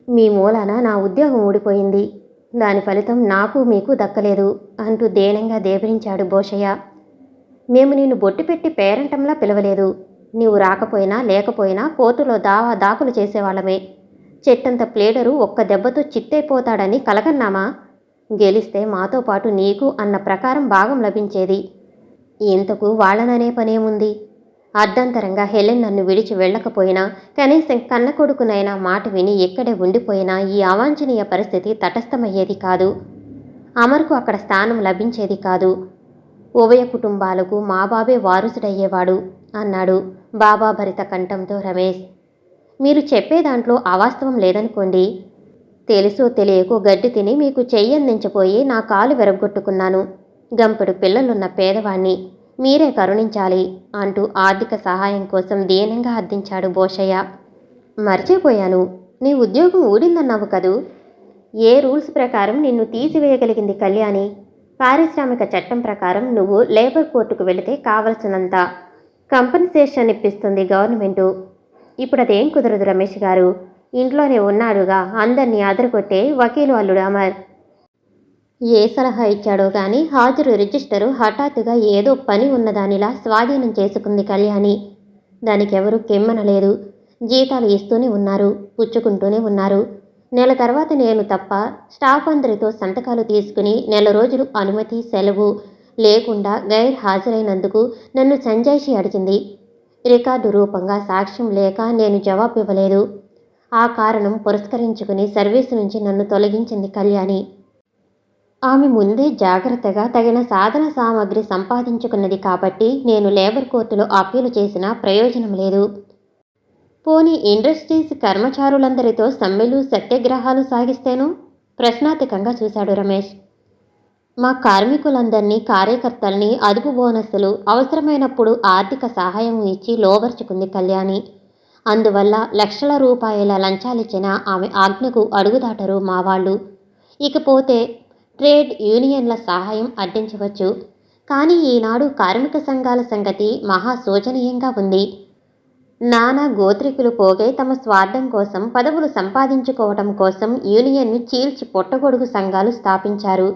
మీ మూలాన నా ఉద్యోగం ఊడిపోయింది. దాని ఫలితం నాకు మీకు దక్కలేదు అంటూ దేనంగా దేబరించాడు భూషయ్య. మేము నిన్ను బొట్టు పెట్టి పేరంటంలా పిలవలేదు. నీవు రాకపోయినా లేకపోయినా కోర్టులో దాఖలు చేసేవాళ్ళమే. చెట్టంత ప్లేడరు ఒక్క దెబ్బతో చిత్తైపోతాడని కలగన్నామా? గెలిస్తే మాతో పాటు నీకు అన్న ప్రకారం భాగం లభించేది. ఇంతకు వాళ్ళననే పనేముంది? అర్ధంతరంగా హెలెన్ నన్ను విడిచి వెళ్ళకపోయినా, కనీసం కన్న కొడుకునైనా మాట విని ఇక్కడే ఉండిపోయినా ఈ అవాంఛనీయ పరిస్థితి తటస్థమయ్యేది కాదు. అమర్కు అక్కడ స్థానం లభించేది కాదు. ఉభయ కుటుంబాలకు మా బాబే వారసుడయ్యేవాడు అన్నాడు బాబాభరిత కంఠంతో రమేష్. మీరు చెప్పే దాంట్లో అవాస్తవం లేదనుకోండి. తెలుసో తెలియకో గడ్డి తిని మీకు చెయ్యందించిపోయి నా కాలు విరగ్గొట్టుకున్నాను. గంపెడు పిల్లలున్న పేదవాణ్ణి మీరే కరుణించాలి అంటూ ఆర్థిక సహాయం కోసం దీనంగా అర్థించాడు భూషయ్య. మర్చిపోయాను, నీ ఉద్యోగం ఊడిందన్నావు కదూ. ఏ రూల్స్ ప్రకారం నిన్ను తీసివేయగలిగింది కళ్యాణి? పారిశ్రామిక చట్టం ప్రకారం నువ్వు లేబర్ కోర్టుకు వెళితే కావలసినంత కంపెన్సేషన్ ఇప్పిస్తుంది గవర్నమెంటు. ఇప్పుడు అదేం కుదరదు రమేష్ గారు. ఇంట్లోనే ఉన్నాడుగా అందరినీ అదరగొట్టే వకీలు అల్లుడు అమర్. ఏ సలహా ఇచ్చాడో కానీ హాజరు రిజిస్టరు హఠాత్తుగా ఏదో పని ఉన్నదానిలా స్వాధీనం చేసుకుంది కళ్యాణి. దానికెవరూ కెమ్మనలేదు. జీతాలు ఇస్తూనే ఉన్నారు, పుచ్చుకుంటూనే ఉన్నారు. నెల తర్వాత నేను తప్ప స్టాఫ్ అందరితో సంతకాలు తీసుకుని నెల రోజులు అనుమతి సెలవు లేకుండా గైర్ హాజరైనందుకు నన్ను సంజాయిషి అడిగింది. రికార్డు రూపంగా సాక్ష్యం లేక నేను జవాబు ఇవ్వలేదు. ఆ కారణం పురస్కరించుకుని సర్వీసు నుంచి నన్ను తొలగించింది కళ్యాణి. ఆమె ముందే జాగ్రత్తగా తగిన సాధన సామగ్రి సంపాదించుకున్నది కాబట్టి నేను లేబర్ కోర్టులో అప్పీలు చేసినా ప్రయోజనం లేదు. పోనీ ఇండస్ట్రీస్ కర్మచారులందరితో సమ్మెలు సత్యాగ్రహాలు సాగిస్తేను? ప్రశ్నార్థకంగా చూశాడు రమేష్. మా కార్మికులందరినీ కార్యకర్తల్ని అదుపు బోనస్సులు అవసరమైనప్పుడు ఆర్థిక సహాయం ఇచ్చి లోబర్చుకుంది కళ్యాణి. అందువల్ల లక్షల రూపాయల లంచాలిచ్చిన ఆమె ఆజ్ఞకు అడుగుదాటరు మా వాళ్ళు. ఇకపోతే ట్రేడ్ యూనియన్ల సహాయం అర్థించవచ్చు. కానీ ఈనాడు కార్మిక సంఘాల సంగతి మహా శోచనీయంగా ఉంది. నానా గోత్రికులు పోగే తమ స్వార్థం కోసం పదవులు సంపాదించుకోవటం కోసం యూనియన్ను చీల్చి పొట్టగొడుగు సంఘాలు స్థాపించారు.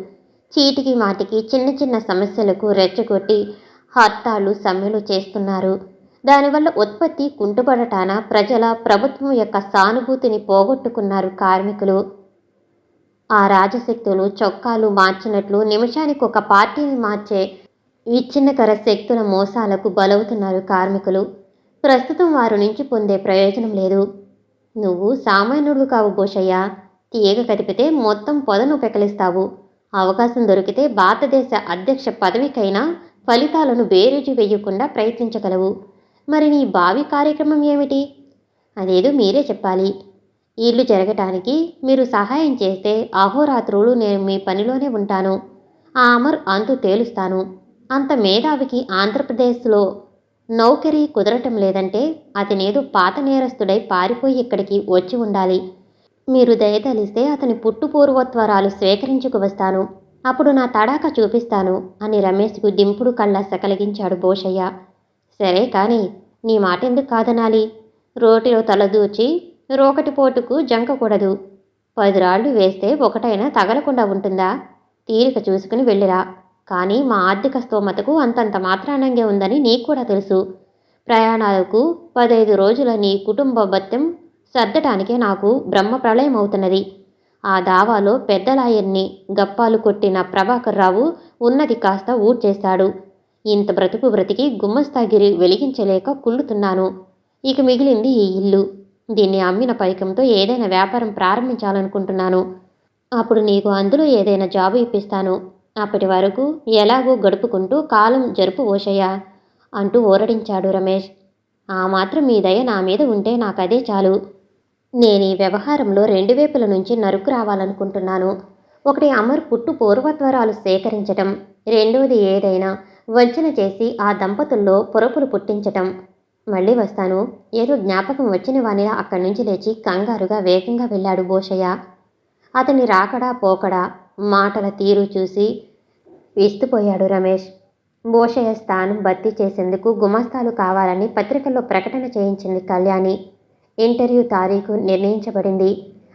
చీటికి మాటికి చిన్న చిన్న సమస్యలకు రెచ్చగొట్టి హర్తాళ్లు సమ్మెలు చేస్తున్నారు. దానివల్ల ఉత్పత్తి కుంటుపడటాన ప్రజల ప్రభుత్వం యొక్క సానుభూతిని పోగొట్టుకున్నారు కార్మికులు. ఆ రాజశక్తులు చొక్కాలు మార్చినట్లు నిమిషానికి ఒక పార్టీని మార్చే విచ్ఛిన్నకర శక్తుల మోసాలకు బలవుతున్నారు కార్మికులు. ప్రస్తుతం వారి నుంచి పొందే ప్రయోజనం లేదు. నువ్వు సామాన్యుడు కావు భూషయ్య. తీగ కదిపితే మొత్తం పొదను పెకలిస్తావు. అవకాశం దొరికితే భారతదేశ అధ్యక్ష పదవికైనా ఫలితాలను బేరీజు వేయకుండా ప్రయత్నించగలవు. మరి నీ భావి కార్యక్రమం ఏమిటి? అదేదో మీరే చెప్పాలి. ఇల్లు జరగటానికి మీరు సహాయం చేస్తే అహోరాత్రులు నేను మీ పనిలోనే ఉంటాను. ఆ అమర్ అంతు తేలుస్తాను. అంత మేధావికి ఆంధ్రప్రదేశ్లో నౌకరీ కుదరటం లేదంటే అతనేదో పాత నేరస్తుడై పారిపోయి ఇక్కడికి వచ్చి ఉండాలి. మీరు దయతలిస్తే అతని పుట్టుపూర్వత్వరాలు స్వీకరించుకు వస్తాను. అప్పుడు నా తడాక చూపిస్తాను అని రమేష్కు దింపుడు కళ్ళ సకలిగించాడు భూషయ్య. సరే కానీ నీ మాటెందుకు కాదనాలి? రోటిలో తలదూచి రోకటి పోటుకు జంకకూడదు. 10 రాళ్లు వేస్తే ఒకటైనా తగలకుండా ఉంటుందా? తీరిక చూసుకుని వెళ్ళిరా. కానీ మా ఆర్థిక స్తోమతకు అంతంత మాత్రానంగే ఉందని నీకు కూడా తెలుసు. ప్రయాణాలకు 15 రోజుల నీ కుటుంబ భత్యం సర్దటానికే నాకు బ్రహ్మ ప్రళయం అవుతున్నది. ఆ దావాలో పెద్దలాయన్ని గప్పాలు కొట్టిన ప్రభాకర్ రావు ఉన్నది కాస్త ఊడ్చేశాడు. ఇంత బ్రతుకు బ్రతికి గుమ్మస్తాగిరి వెలిగించలేక కుళ్ళుతున్నాను. ఇక మిగిలింది ఈ ఇల్లు. దీన్ని అమ్మిన పైకంతో ఏదైనా వ్యాపారం ప్రారంభించాలనుకుంటున్నాను. అప్పుడు నీకు అందులో ఏదైనా జాబు ఇప్పిస్తాను. అప్పటి వరకు ఎలాగో గడుపుకుంటూ కాలం జరుపు ఓషయ్య అంటూ ఊరడించాడు రమేష్. ఆ మాత్రం మీ దయ నా మీద ఉంటే నాకదే చాలు. నేను ఈ వ్యవహారంలో 2 వైపుల నుంచి నరుకు రావాలనుకుంటున్నాను. ఒకటి అమర్ పుట్టు పూర్వత్వరాలు సేకరించటం, రెండోది ఏదైనా వంచన చేసి ఆ దంపతుల్లో పొరపులు పుట్టించటం. మళ్ళీ వస్తాను. ఏదో జ్ఞాపకం వచ్చిన వానిలా అక్కడి నుంచి లేచి కంగారుగా వేగంగా వెళ్ళాడు భూషయ్య. అతని రాకడా పోకడా మాటల తీరు చూసి విస్తుపోయాడు రమేష్. భూషయ్య స్థానం భర్తీ చేసేందుకు గుమస్తాలు కావాలని పత్రికల్లో ప్రకటన చేయించింది కళ్యాణి. ఇంటర్వ్యూ తారీఖు నిర్ణయించబడింది.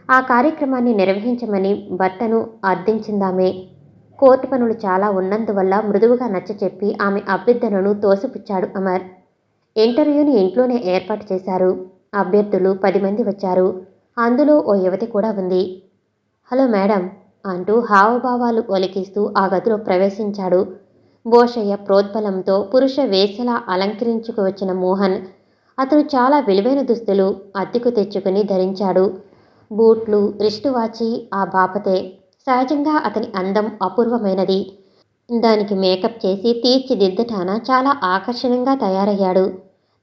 ఆ కార్యక్రమాన్ని నిర్వహించమని భర్తను అర్థించిందామె. కోర్టు పనులు చాలా ఉన్నందువల్ల మృదువుగా నచ్చచెప్పి ఆమె అభ్యర్థనను తోసిపుచ్చాడు అమర్. ఇంటర్వ్యూని ఇంట్లోనే ఏర్పాటు చేశారు. అభ్యర్థులు 10 మంది వచ్చారు. అందులో ఓ యువతి కూడా ఉంది. హలో మేడం అంటూ హావభావాలు ఒలికిస్తూ ఆ గదిలో ప్రవేశించాడు. భోషయ్య ప్రోద్బలంతో పురుష వేషలా అలంకరించుకు వచ్చిన మోహన్. అతను చాలా విలువైన దుస్తులు అద్దెకు తెచ్చుకుని ధరించాడు. బూట్లు, రిస్టు వాచి ఆ బాపతే. సహజంగా అతని అందం అపూర్వమైనది. దానికి మేకప్ చేసి తీర్చిదిద్దటాన చాలా ఆకర్షణీయంగా తయారయ్యాడు.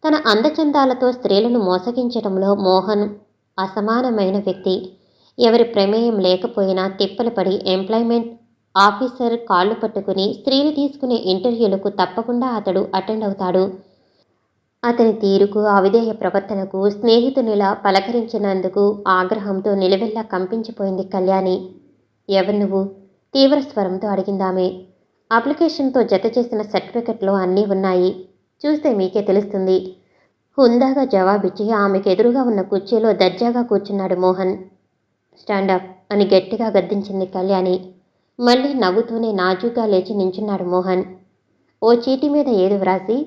తన అందచందాలతో స్త్రీలను మోసగించటంలో మోహన్ అసమానమైన వ్యక్తి. ఎవరి ప్రమేయం లేకపోయినా తిప్పలు పడి ఎంప్లాయ్మెంట్ ఆఫీసర్ కాళ్ళు పట్టుకుని స్త్రీలు తీసుకునే ఇంటర్వ్యూలకు తప్పకుండా అతడు అటెండ్ అవుతాడు. అతని తీరుకు, అవిధేయ ప్రవర్తనకు స్నేహితునిలా పలకరించినందుకు ఆగ్రహంతో నిలువెల్లా కంపించిపోయింది కళ్యాణి. ఎవరు నువ్వు? తీవ్ర స్వరంతో అడిగిందామె. అప్లికేషన్తో జత చేసిన సర్టిఫికెట్లో అన్నీ ఉన్నాయి. చూస్తే మీకే తెలుస్తుంది. హుందాగా జవాబిచ్చి ఆమెకెదురుగా ఉన్న కుర్చీలో దర్జాగా కూర్చున్నాడు మోహన్. స్టాండప్ అని గట్టిగా గద్దించింది కళ్యాణి. మళ్ళీ నవ్వుతూనే నాజూగా లేచి నించున్నాడు మోహన్. ఓ చీటీ మీద ఏదో వ్రాసి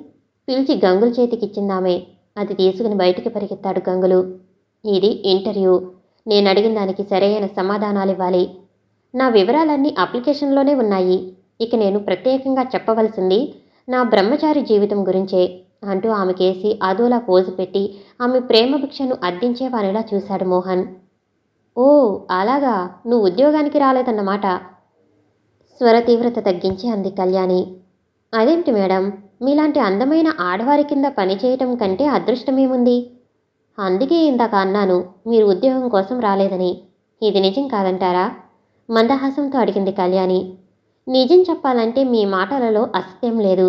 పిలిచి గంగుల చేతికిచ్చిందామె. అది తీసుకుని బయటికి పరిగెత్తాడు గంగులు. ఇది ఇంటర్వ్యూ. నేనడిగిన దానికి సరైన సమాధానాలివ్వాలి. నా వివరాలన్నీ అప్లికేషన్లోనే ఉన్నాయి. ఇక నేను ప్రత్యేకంగా చెప్పవలసింది నా బ్రహ్మచారి జీవితం గురించే అంటూ ఆమెకేసి అదోలా పోజు పెట్టి ఆమె ప్రేమభిక్షను అద్దించేవానిలా చూశాడు మోహన్. ఓ అలాగా, నువ్వు ఉద్యోగానికి రాలేదన్నమాట. స్వర తీవ్రత తగ్గించి అంది కళ్యాణి. అదేంటి మేడం, మీలాంటి అందమైన ఆడవారి కింద పనిచేయటం కంటే అదృష్టమేముంది? అందుకే ఇందాక అన్నాను మీరు ఉద్యోగం కోసం రాలేదని. ఇది నిజం కాదంటారా? మందహాసంతో అడిగింది కళ్యాణి. నిజం చెప్పాలంటే మీ మాటలలో అసత్యం లేదు.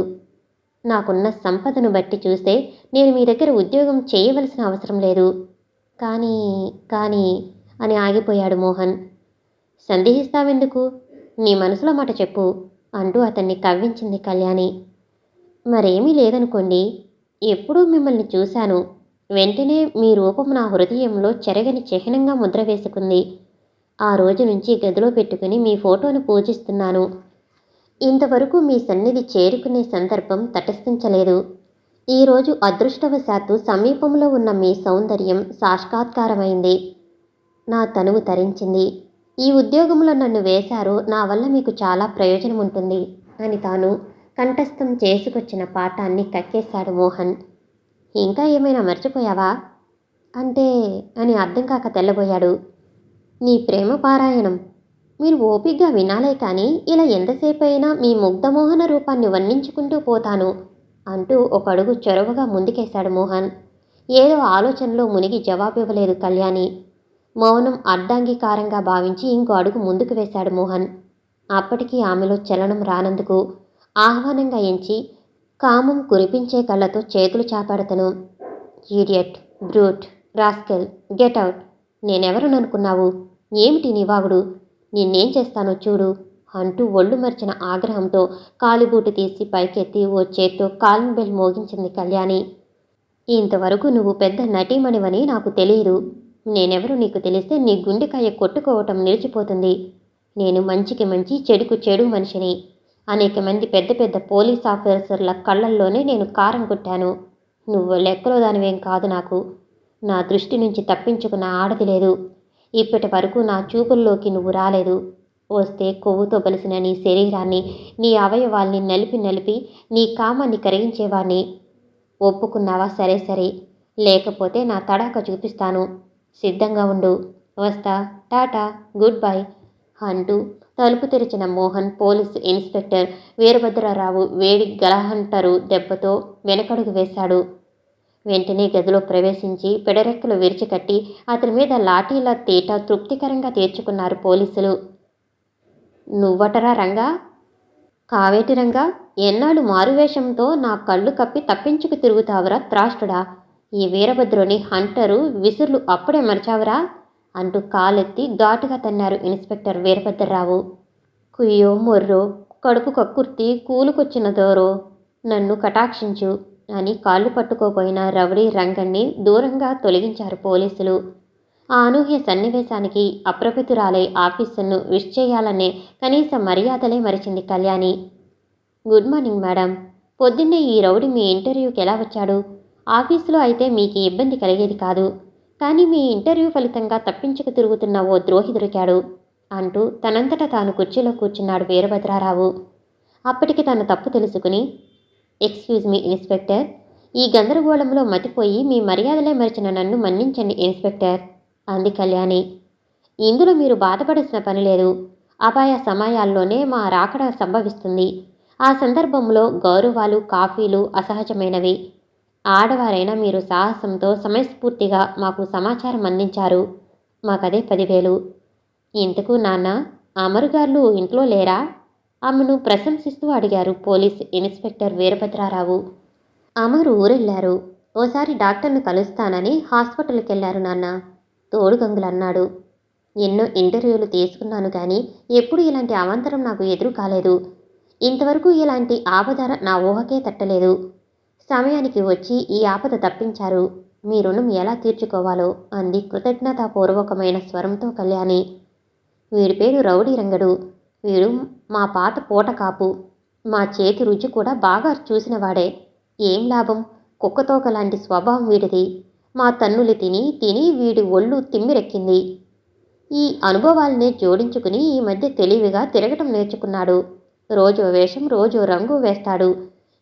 నాకున్న సంపదను బట్టి చూస్తే నేను మీ దగ్గర ఉద్యోగం చేయవలసిన అవసరం లేదు. కానీ అని ఆగిపోయాడు మోహన్. సందేహిస్తావెందుకు? నీ మనసులో మాట చెప్పు అంటూ అతన్ని కవ్వించింది కళ్యాణి. మరేమీ లేదనుకోండి. ఎప్పుడూ మిమ్మల్ని చూశాను. వెంటనే మీ రూపం నా హృదయంలో చెరగని చిహ్నంగా ముద్ర వేసుకుంది. ఆ రోజు నుంచి గదిలో పెట్టుకుని మీ ఫోటోను పూజిస్తున్నాను. ఇంతవరకు మీ సన్నిధి చేరుకునే సందర్భం తటస్థించలేదు. ఈరోజు అదృష్టవశాత్తు సమీపంలో ఉన్న మీ సౌందర్యం సాక్షాత్కారమైంది. నా తనువు తరించింది. ఈ ఉద్యోగంలో నన్ను వేశారో నా వల్ల మీకు చాలా ప్రయోజనం ఉంటుంది అని తాను కంఠస్థం చేసుకొచ్చిన పాఠాన్ని కక్కేశాడు మోహన్. ఇంకా ఏమైనా మర్చిపోయావా అంటే అని అర్థం కాక తెల్లబోయాడు. నీ ప్రేమ పారాయణం మీరు ఓపిగ్గా వినాలే కానీ ఇలా ఎంతసేపైనా మీ ముగ్ధమోహన రూపాన్ని వర్ణించుకుంటూ పోతాను అంటూ ఒక అడుగు చొరవగా ముందుకేశాడు మోహన్. ఏదో ఆలోచనలో మునిగి జవాబివ్వలేదు కళ్యాణి. మౌనం అర్ధాంగీకారంగా భావించి ఇంకో అడుగు ముందుకు వేశాడు మోహన్. అప్పటికీ ఆమెలో చలనం రానందుకు ఆహ్వానంగా ఎంచి కామం కురిపించే కళ్ళతో చేతులు చాపాడతను. Idiot, brute, rascal, get out. నేనెవరననుకున్నావు? ఏమిటి నీ వాగుడు? నిన్నేం చేస్తానో చూడు అంటూ ఒళ్ళు మర్చిన ఆగ్రహంతో కాలిబూటు తీసి పైకెత్తి ఓ చేత్తో కాలింగ్ బెల్ మోగించింది కళ్యాణి. ఇంతవరకు నువ్వు పెద్ద నటీమణివని నాకు తెలియదు. నేనెవరు నీకు తెలిస్తే నీ గుండెకాయ కొట్టుకోవటం నిలిచిపోతుంది. నేను మంచికి మంచి, చెడుకు చెడు మనిషిని. అనేక మంది పెద్ద పెద్ద పోలీస్ ఆఫీసర్ల కళ్ళల్లోనే నేను కారం కొట్టాను. నువ్వు లెక్కలో దానివేం కాదు నాకు. నా దృష్టి నుంచి తప్పించుకున్న ఆడది లేదు. ఇప్పటి వరకు నా చూపుల్లోకి నువ్వు రాలేదు. వస్తే కొవ్వుతో బలిసిన నీ శరీరాన్ని, నీ అవయవాల్ని నలిపి నలిపి నీ కామాన్ని కరిగించేవాణ్ణి. ఒప్పుకున్నావా? సరే సరే, లేకపోతే నా తడాక చూపిస్తాను. సిద్ధంగా ఉండు. వస్తా. టాటా, గుడ్ బై అంటూ తలుపు తెరిచిన మోహన్ పోలీసు ఇన్స్పెక్టర్ వీరభద్రరావు వేడి గలహంటరు దెబ్బతో వెనకడుగు వేశాడు. వెంటనే గదిలో ప్రవేశించి పెడరెక్కలు విరిచికట్టి అతని మీద లాఠీల తీట తృప్తికరంగా తీర్చుకున్నారు పోలీసులు. నువ్వటరా రంగా? కావేటి రంగా, ఎన్నాళ్ళు మారువేషంతో నా కళ్ళు కప్పి తప్పించుకు తిరుగుతావురా త్రాష్టుడా? ఈ వీరభద్రుని హంటరు విసుర్లు అప్పుడే మరిచావురా అంటూ కాలెత్తి ఘాటుగా తన్నారు ఇన్స్పెక్టర్ వీరభద్రరావు. కుయ్యో మొర్రో, కడుపు కక్కుర్తి కూలుకొచ్చిన దోరో, నన్ను కటాక్షించు అని కాళ్ళు పట్టుకోపోయిన రౌడీ రంగన్ని దూరంగా తొలగించారు పోలీసులు. ఆ అనూహ్య సన్నివేశానికి అప్రభితురాలై ఆఫీసర్ను విష్ చేయాలనే కనీస మర్యాదలే మరిచింది కళ్యాణి. Good morning madam. పొద్దున్నే ఈ రౌడీ మీ ఇంటర్వ్యూకి ఎలా వచ్చాడు? ఆఫీసులో అయితే మీకు ఇబ్బంది కలిగేది కాదు, కానీ మీ ఇంటర్వ్యూ ఫలితంగా తప్పించుకు తిరుగుతున్న ఓ ద్రోహి దొరికాడు అంటూ తనంతట తాను కుర్చీలో కూర్చున్నాడు వీరభద్రారావు. అప్పటికి తన తప్పు తెలుసుకుని, ఎక్స్క్యూజ్ మీ ఇన్స్పెక్టర్, ఈ గందరగోళంలో మతిపోయి మీ మర్యాదలే మరిచిన నన్ను మన్నించండి ఇన్స్పెక్టర్ అంది కళ్యాణి. ఇందులో మీరు బాధపడాల్సిన పని లేదు. అపాయ సమయాల్లోనే మా రాకడ సంభవిస్తుంది. ఆ సందర్భంలో గౌరవాలు కాఫీలు అసహజమైనవి. ఆడవారైనా మీరు సాహసంతో సమయస్ఫూర్తిగా మాకు సమాచారం అందించారు. మాకదే 10,000. ఇంతకు నాన్న, అమరుగారు ఇంట్లో లేరా? ఆమెను ప్రశంసిస్తూ అడిగారు పోలీస్ ఇన్స్పెక్టర్ వీరభద్రారావు. అమరు ఊరెళ్ళారు. ఓసారి డాక్టర్ను కలుస్తానని హాస్పిటల్కి వెళ్ళారు నాన్న, తోడుగంగులన్నాడు. ఎన్నో ఇంటర్వ్యూలు తీసుకున్నాను కానీ ఎప్పుడు ఇలాంటి అవాంతరం నాకు ఎదురు కాలేదు. ఇంతవరకు ఇలాంటి ఆపద నా ఊహకే తట్టలేదు. సమయానికి వచ్చి ఈ ఆపద తప్పించారు. మీ రుణం ఎలా తీర్చుకోవాలో అంది కృతజ్ఞతాపూర్వకమైన స్వరంతో కళ్యాణి. వీడి పేరు రౌడీ రంగడు. వీడు మా పాత పూటకాపు. మా చేతి రుచి కూడా బాగా చూసినవాడే. ఏం లాభం, కుక్కతోక లాంటి స్వభావం వీడిది. మా తన్నులు తిని తిని వీడి ఒళ్ళు తిమ్మిరెక్కింది. ఈ అనుభవాలనే జోడించుకుని ఈ మధ్య తెలివిగా తిరగటం నేర్చుకున్నాడు. రోజో వేషం రోజో రంగు వేస్తాడు.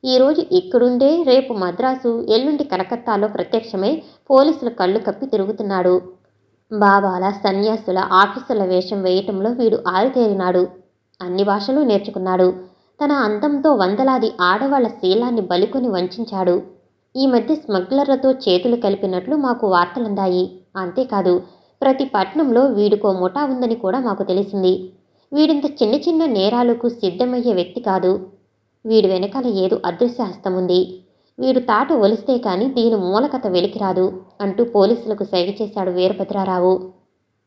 ఈరోజు ఇక్కడుండే రేపు మద్రాసు, ఎల్లుండి కలకత్తాలో ప్రత్యక్షమై పోలీసుల కళ్ళు కప్పి తిరుగుతున్నాడు. బాబాల సన్యాసుల ఆఫీసుల వేషం వేయటంలో వీడు ఆరితేరినాడు. అన్ని భాషలు నేర్చుకున్నాడు. తన అంతంతో వందలాది ఆడవాళ్ల శీలాన్ని బలికొని వంచాడు. ఈ మధ్య స్మగ్లర్లతో చేతులు కలిపినట్లు మాకు వార్తలందాయి. అంతేకాదు, ప్రతి పట్టణంలో వీడికో ముఠా ఉందని కూడా మాకు తెలిసింది. వీడింత చిన్న చిన్న నేరాలకు సిద్ధమయ్యే వ్యక్తి కాదు. వీడి వెనకాల ఏదో అదృశ్య హస్తముంది. వీడు తాట ఒలిస్తే కానీ దీని మూలకథ వెలికిరాదు అంటూ పోలీసులకు సైగ చేశాడు వీరభద్రారావు.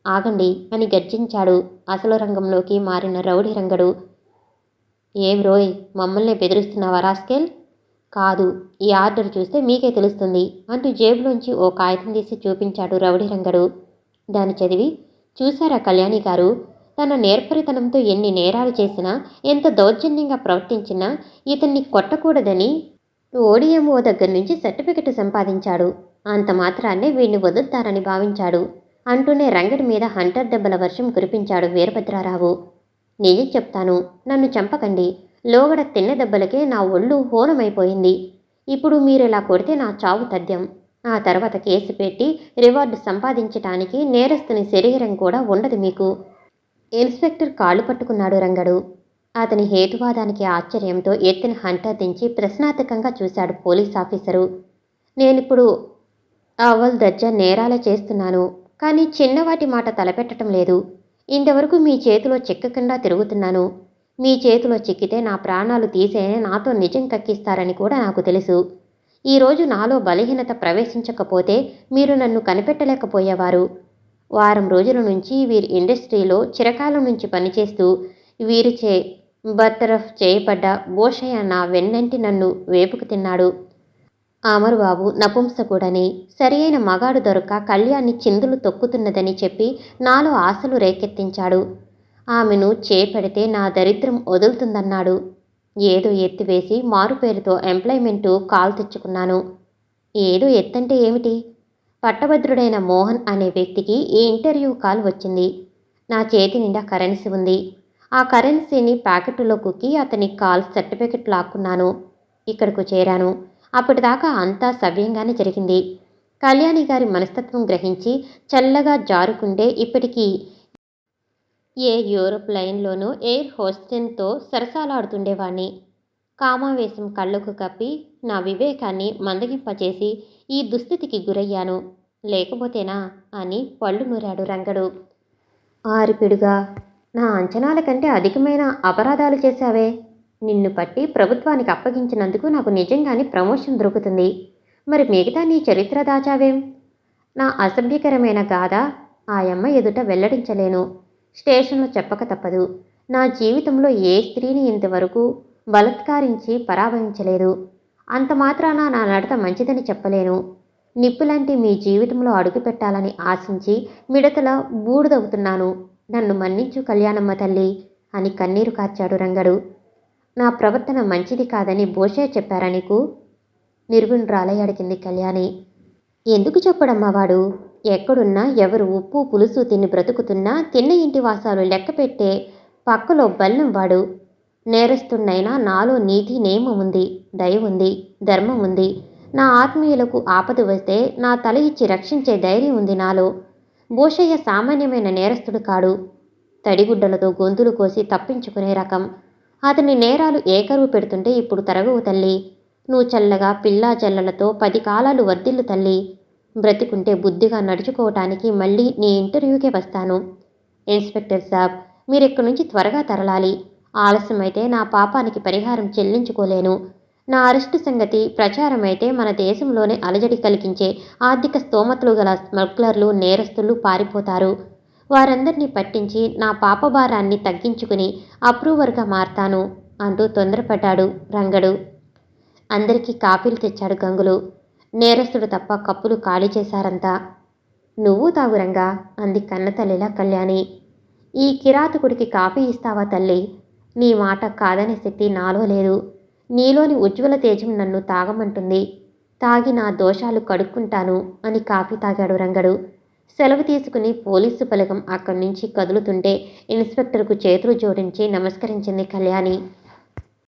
ఆగండి అని గర్జించాడు అసలు రంగంలోకి మారిన రౌడీ రంగడు. ఏం రోయ్, మమ్మల్నే బెదిరిస్తున్నావా రాస్కెల్? కాదు, ఈ ఆర్డర్ చూస్తే మీకే తెలుస్తుంది అంటూ జేబులోంచి ఓ కాగితం తీసి చూపించాడు రౌడీ రంగడు. దాన్ని చదివి, చూశారా కళ్యాణి గారు, తన నేర్పరితనంతో ఎన్ని నేరాలు చేసినా, ఎంత దౌర్జన్యంగా ప్రవర్తించినా ఇతన్ని కొట్టకూడదని ఓడిఎంఓ దగ్గర నుంచి సర్టిఫికెట్ సంపాదించాడు. అంత మాత్రాన్నే వీడిని వదులుతారని భావించాడు అంటూనే రంగడి మీద హంటర్ దెబ్బల వర్షం కురిపించాడు వీరభద్రారావు. నిజం చెప్తాను, నన్ను చంపకండి. లోగడ తిన్న దెబ్బలకే నా ఒళ్ళు హోనమైపోయింది. ఇప్పుడు మీరిలా కొడితే నా చావు తథ్యం. ఆ తర్వాత కేసు పెట్టి రివార్డు సంపాదించటానికి నేరస్తుని శరీరం కూడా ఉండదు మీకు. ఇన్స్పెక్టర్ కాళ్ళు పట్టుకున్నాడు రంగడు. అతని హేతువాదానికి ఆశ్చర్యంతో ఎత్తిన హంటర్ దించి ప్రశ్నార్థకంగా చూశాడు పోలీస్ ఆఫీసరు. నేనిప్పుడు అవల్ దర్జా నేరాలే చేస్తున్నాను, కానీ చిన్నవాటి మాట తలపెట్టడం లేదు. ఇంతవరకు మీ చేతిలో చిక్కకుండా తిరుగుతున్నాను. మీ చేతిలో చిక్కితే నా ప్రాణాలు తీసేనే నాతో నిజం కక్కిస్తారని కూడా నాకు తెలుసు. ఈరోజు నాలో బలహీనత ప్రవేశించకపోతే మీరు నన్ను కనిపెట్టలేకపోయేవారు. వారం రోజుల నుంచి వీరి ఇండస్ట్రీలో చిరకాలం నుంచి పనిచేస్తూ వీరిచే బర్తరఫ్ చేయబడ్డ బోషయ్య నా వెన్నంటి నన్ను వేపుకు తిన్నాడు. అమరుబాబు నపుంసకుడని, సరి అయిన మగాడు దొరక్క కళ్యాణ్ని చిందులు తొక్కుతున్నదని చెప్పి నాలో ఆశలు రేకెత్తించాడు. ఆమెను చేపెడితే నా దరిద్రం వదులుతుందన్నాడు. ఏదో ఎత్తివేసి మారుపేరుతో ఎంప్లాయ్మెంటు కాల్ తెచ్చుకున్నాను. ఏదో ఎత్తంటే ఏమిటి? పట్టభద్రుడైన మోహన్ అనే వ్యక్తికి ఈ ఇంటర్వ్యూ కాల్ వచ్చింది. నా చేతి నిండా కరెన్సీ ఉంది. ఆ కరెన్సీని ప్యాకెట్టులో కుక్కి అతని కాల్ సర్టిఫికెట్ లాక్కున్నాను. ఇక్కడకు చేరాను. అప్పటిదాకా అంతా సవ్యంగానే జరిగింది. కళ్యాణి గారి మనస్తత్వం గ్రహించి చల్లగా జారుకుంటే ఇప్పటికీ ఏ యూరోప్ లైన్లోనూ ఎయిర్ హోస్టెన్తో సరసాలాడుతుండేవాణ్ణి. కామావేశం కళ్ళకు కప్పి నా వివేకాన్ని మందగింపచేసి ఈ దుస్థితికి గురయ్యాను. లేకపోతేనా అని పళ్ళు నూరాడు రంగడు. ఆరిపిడుగా, నా అంచనాల కంటే అధికమైన అపరాధాలు చేశావే. నిన్ను పట్టి ప్రభుత్వానికి అప్పగించినందుకు నాకు నిజంగానే ప్రమోషన్ దొరుకుతుంది. మరి మిగతా నీ చరిత్ర దాచావేం? నా అసభ్యకరమైన గాథ ఆ అమ్మ ఎదుట వెల్లడించలేను. స్టేషన్లో చెప్పక తప్పదు. నా జీవితంలో ఏ స్త్రీని ఇంతవరకు బలత్కారించి పరాభవించలేదు. అంత మాత్రాన నా నడత మంచిదని చెప్పలేను. నిప్పులాంటి మీ జీవితంలో అడుగుపెట్టాలని ఆశించి మిడతల బూడిదవుతున్నాను. నన్ను మన్నించు కళ్యాణమ్మ తల్లి అని కన్నీరు కార్చాడు రంగడు. నా ప్రవర్తన మంచిది కాదని బోషే చెప్పారా నీకు? నిర్విణ్రాలై అడిగింది కళ్యాణి. ఎందుకు చెప్పడమ్మా వాడు? ఎక్కడున్నా ఎవరు ఉప్పు పులుసు తిని బ్రతుకుతున్నా తిన్న ఇంటి వాసాలు లెక్క పెట్టే పక్కలో బల్లం వాడు. నేరస్తున్నైనా నాలో నీతి నియమం ఉంది, దయ ఉంది, ధర్మం ఉంది. నా ఆత్మీయులకు ఆపద వస్తే నా తల ఇచ్చి రక్షించే ధైర్యం ఉంది నాలో. భూషయ్య సామాన్యమైన నేరస్తుడు కాడు. తడిగుడ్డలతో గొంతులు కోసి తప్పించుకునే రకం. అతని నేరాలు ఏకరువు పెడుతుంటే ఇప్పుడు తరగవు తల్లి. నువ్వు చల్లగా పిల్లా జల్లలతో 10 కాలాలు వర్ధిల్లు తల్లి. బ్రతికుంటే బుద్ధిగా నడుచుకోవటానికి మళ్ళీ నీ ఇంటర్వ్యూకే వస్తాను. ఇన్స్పెక్టర్ సాబ్, మీరిక్కడి నుంచి త్వరగా తరలాలి. ఆలస్యమైతే నా పాపానికి పరిహారం చెల్లించుకోలేను. నా అరెస్టు సంగతి ప్రచారమైతే మన దేశంలోనే అలజడి కలిగించే ఆర్థిక స్తోమతలు గల స్మగ్లర్లు, నేరస్తులు పారిపోతారు. వారందరినీ పట్టించి నా పాపభారాన్ని తగ్గించుకుని అప్రూవర్గా మారతాను అంటూ తొందరపడ్డాడు రంగడు. అందరికీ కాఫీలు తెచ్చాడు గంగులు. నేరస్తుడు తప్ప కప్పులు ఖాళీ చేశారంతా. నువ్వు తాగురంగా అంది కన్నతల్లిలా కళ్యాణి. ఈ కిరాతకుడికి కాఫీ ఇస్తావా తల్లి? నీ మాట కాదనే శక్తి నాలో లేదు. నీలోని ఉజ్వల తేజం నన్ను తాగమంటుంది. తాగి నా దోషాలు కడుక్కుంటాను అని కాఫీ తాగాడు రంగడు. సెలవు తీసుకుని పోలీసు బలగం అక్కడి నుంచి కదులుతుంటే ఇన్స్పెక్టర్కు చేతులు జోడించి నమస్కరించింది కళ్యాణి.